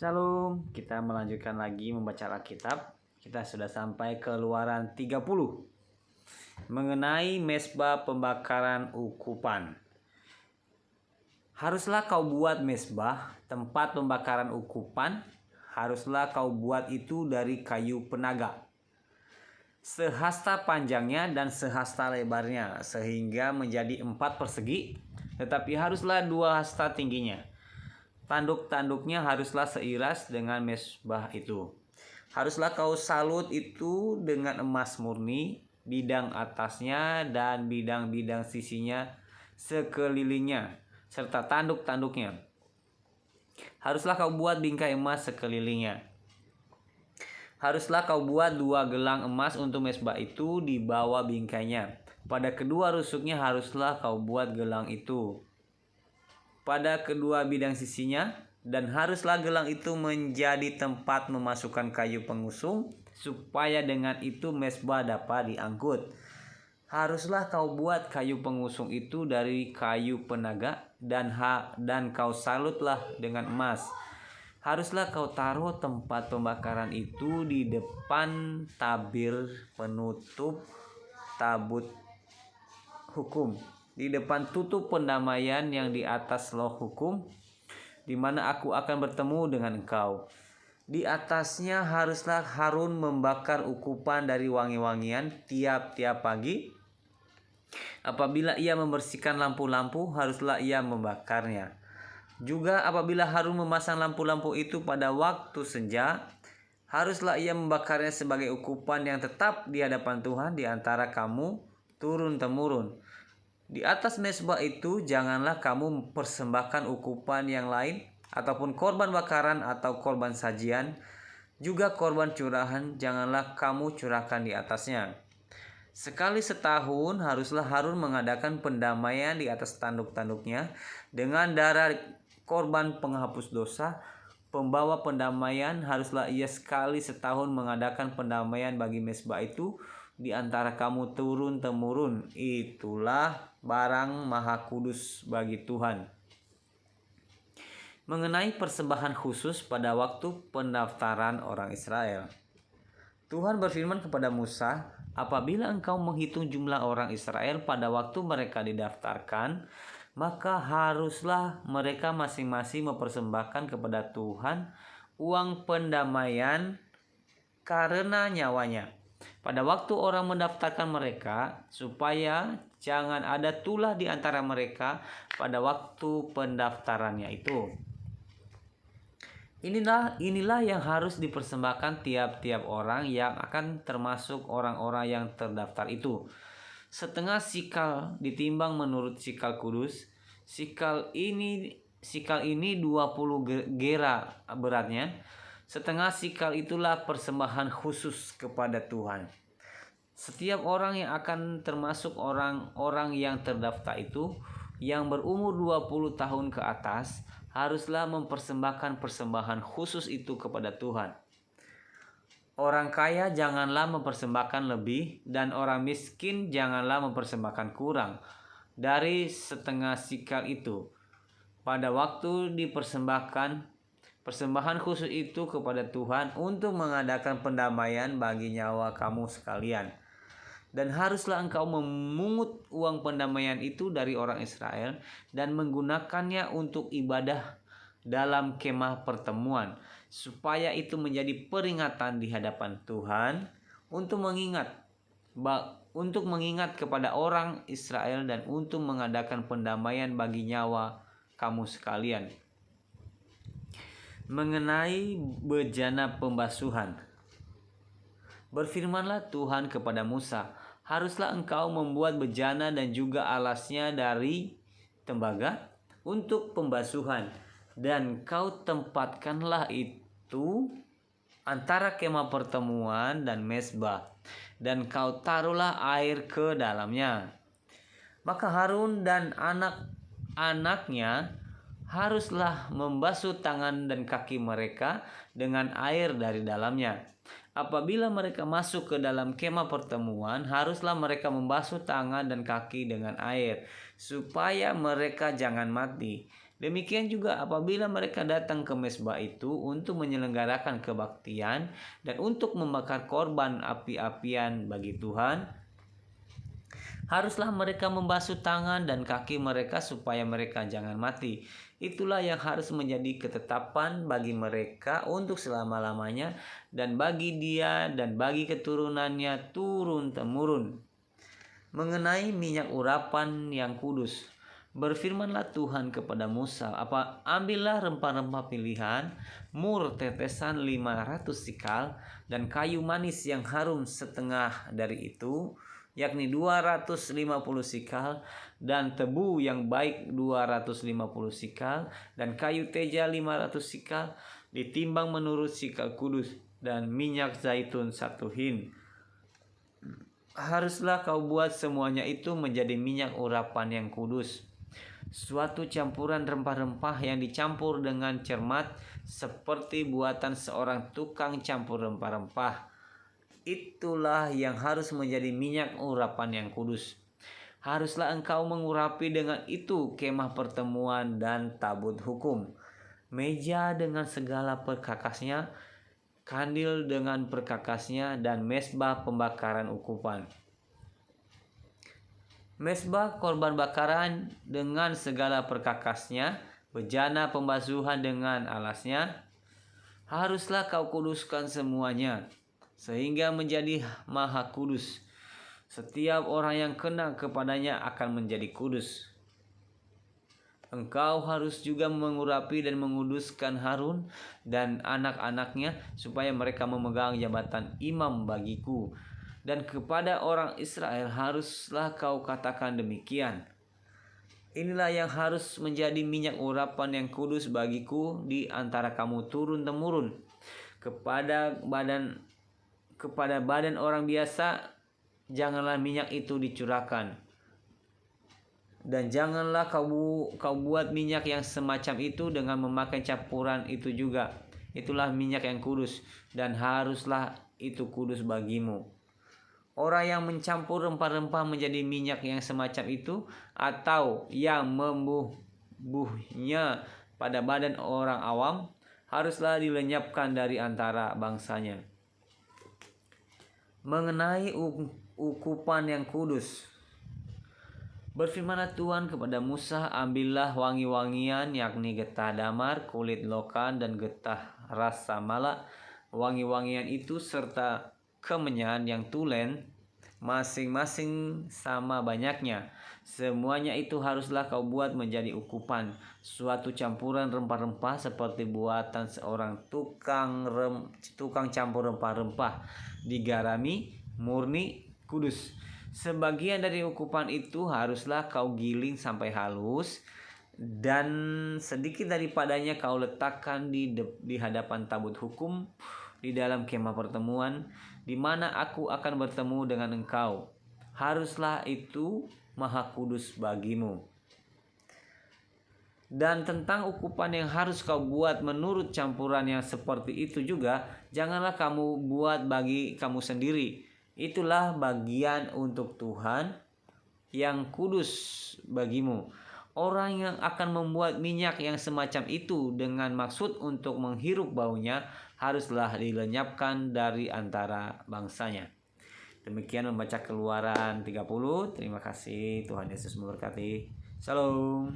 Shalom, kita melanjutkan lagi membaca Alkitab. Kita sudah sampai ke Keluaran 30 mengenai mezbah pembakaran ukupan. Haruslah kau buat mezbah, tempat pembakaran ukupan, haruslah kau buat itu dari kayu penaga, sehasta panjangnya dan sehasta lebarnya, sehingga menjadi 4 persegi, tetapi haruslah 2 hasta tingginya. Tanduk-tanduknya haruslah seiras dengan mezbah itu. Haruslah kau salut itu dengan emas murni, bidang atasnya dan bidang-bidang sisinya sekelilingnya, serta tanduk-tanduknya. Haruslah kau buat bingkai emas sekelilingnya. Haruslah kau buat 2 gelang emas untuk mezbah itu di bawah bingkainya. Pada kedua rusuknya haruslah kau buat gelang itu pada kedua bidang sisinya, dan haruslah gelang itu menjadi tempat memasukkan kayu pengusung, supaya dengan itu mezbah dapat diangkut. Haruslah kau buat kayu pengusung itu dari kayu penaga, dan kau salutlah dengan emas. Haruslah kau taruh tempat pembakaran itu di depan tabir penutup tabut hukum, di depan tutup pendamaian yang di atas loh hukum, di mana aku akan bertemu dengan engkau. Di atasnya haruslah Harun membakar ukupan dari wangi-wangian tiap-tiap pagi. Apabila ia membersihkan lampu-lampu, haruslah ia membakarnya. Juga apabila Harun memasang lampu-lampu itu pada waktu senja, haruslah ia membakarnya sebagai ukupan yang tetap di hadapan Tuhan di antara kamu turun-temurun. Di atas mezbah itu janganlah kamu persembahkan ukupan yang lain, ataupun korban bakaran atau korban sajian, juga korban curahan janganlah kamu curahkan di atasnya. Sekali setahun haruslah Harun mengadakan pendamaian di atas tanduk-tanduknya dengan darah korban penghapus dosa. Pembawa pendamaian haruslah ia sekali setahun mengadakan pendamaian bagi mezbah itu di antara kamu turun-temurun. Itulah barang maha kudus bagi Tuhan. Mengenai persembahan khusus pada waktu pendaftaran orang Israel, Tuhan berfirman kepada Musa, apabila engkau menghitung jumlah orang Israel pada waktu mereka didaftarkan, maka haruslah mereka masing-masing mempersembahkan kepada Tuhan uang pendamaian karena nyawanya pada waktu orang mendaftarkan mereka, supaya jangan ada tulah di antara mereka pada waktu pendaftarannya itu. Inilah yang harus dipersembahkan tiap-tiap orang yang akan termasuk orang-orang yang terdaftar itu. Setengah sikal ditimbang menurut sikal kudus. Sikal ini 20 gera beratnya. Setengah sikal itulah persembahan khusus kepada Tuhan. Setiap orang yang akan termasuk orang-orang yang terdaftar itu, yang berumur 20 tahun ke atas, haruslah mempersembahkan persembahan khusus itu kepada Tuhan. Orang kaya janganlah mempersembahkan lebih, dan orang miskin janganlah mempersembahkan kurang dari setengah sikal itu. Pada waktu dipersembahkan persembahan khusus itu kepada Tuhan untuk mengadakan pendamaian bagi nyawa kamu sekalian. Dan haruslah engkau memungut uang pendamaian itu dari orang Israel dan menggunakannya untuk ibadah dalam kemah pertemuan, supaya itu menjadi peringatan di hadapan Tuhan untuk mengingat kepada orang Israel dan untuk mengadakan pendamaian bagi nyawa kamu sekalian. Mengenai bejana pembasuhan, berfirmanlah Tuhan kepada Musa, haruslah engkau membuat bejana dan juga alasnya dari tembaga untuk pembasuhan, dan kau tempatkanlah itu antara kemah pertemuan dan mezbah, dan kau taruhlah air ke dalamnya. Maka Harun dan anak-anaknya haruslah membasuh tangan dan kaki mereka dengan air dari dalamnya. Apabila mereka masuk ke dalam kemah pertemuan, haruslah mereka membasuh tangan dan kaki dengan air, supaya mereka jangan mati. Demikian juga apabila mereka datang ke mezbah itu untuk menyelenggarakan kebaktian dan untuk membakar korban api-apian bagi Tuhan, haruslah mereka membasuh tangan dan kaki mereka supaya mereka jangan mati. Itulah yang harus menjadi ketetapan bagi mereka untuk selama-lamanya dan bagi dia dan bagi keturunannya turun-temurun. Mengenai minyak urapan yang kudus, berfirmanlah Tuhan kepada Musa, ambillah rempah-rempah pilihan, mur tetesan 500 sikal, dan kayu manis yang harum setengah dari itu, yakni 250 sikal, dan tebu yang baik 250 sikal, dan kayu teja 500 sikal, ditimbang menurut sikal kudus, dan minyak zaitun 1 hin. Haruslah kau buat semuanya itu menjadi minyak urapan yang kudus, suatu campuran rempah-rempah yang dicampur dengan cermat, seperti buatan seorang tukang campur rempah-rempah. Itulah yang harus menjadi minyak urapan yang kudus. Haruslah engkau mengurapi dengan itu kemah pertemuan dan tabut hukum, meja dengan segala perkakasnya, kandil dengan perkakasnya, dan mezbah pembakaran ukupan. Mezbah korban bakaran dengan segala perkakasnya, bejana pembasuhan dengan alasnya, haruslah kau kuduskan semuanya, sehingga menjadi maha kudus. Setiap orang yang kena kepadanya akan menjadi kudus. Engkau harus juga mengurapi dan menguduskan Harun dan anak-anaknya supaya mereka memegang jabatan imam bagiku. Dan kepada orang Israel haruslah kau katakan demikian, inilah yang harus menjadi minyak urapan yang kudus bagiku di antara kamu turun-temurun. Kepada badan orang biasa janganlah minyak itu dicurahkan, dan janganlah kau buat minyak yang semacam itu dengan memakai campuran itu juga. Itulah minyak yang kudus, dan haruslah itu kudus bagimu. Orang yang mencampur rempah-rempah menjadi minyak yang semacam itu, atau yang membubuhnya pada badan orang awam, haruslah dilenyapkan dari antara bangsanya. Mengenai ukupan yang kudus, berfirmanlah Tuhan kepada Musa, ambillah wangi-wangian, yakni getah damar, kulit lokan, dan getah rasa mala. Wangi-wangian itu serta kemenyan yang tulen, masing-masing sama banyaknya. Semuanya itu haruslah kau buat menjadi ukupan, suatu campuran rempah-rempah seperti buatan seorang tukang campur rempah-rempah, digarami, murni, kudus. Sebagian dari ukupan itu haruslah kau giling sampai halus, dan sedikit daripadanya kau letakkan di hadapan tabut hukum di dalam kemah pertemuan, di mana aku akan bertemu dengan engkau. Haruslah itu maha kudus bagimu. Dan tentang ukupan yang harus kau buat menurut campuran yang seperti itu juga, janganlah kamu buat bagi kamu sendiri. Itulah bagian untuk Tuhan yang kudus bagimu. Orang yang akan membuat minyak yang semacam itu dengan maksud untuk menghirup baunya, haruslah dilenyapkan dari antara bangsanya. Demikian membaca Keluaran 30. Terima kasih, Tuhan Yesus memberkati. Shalom.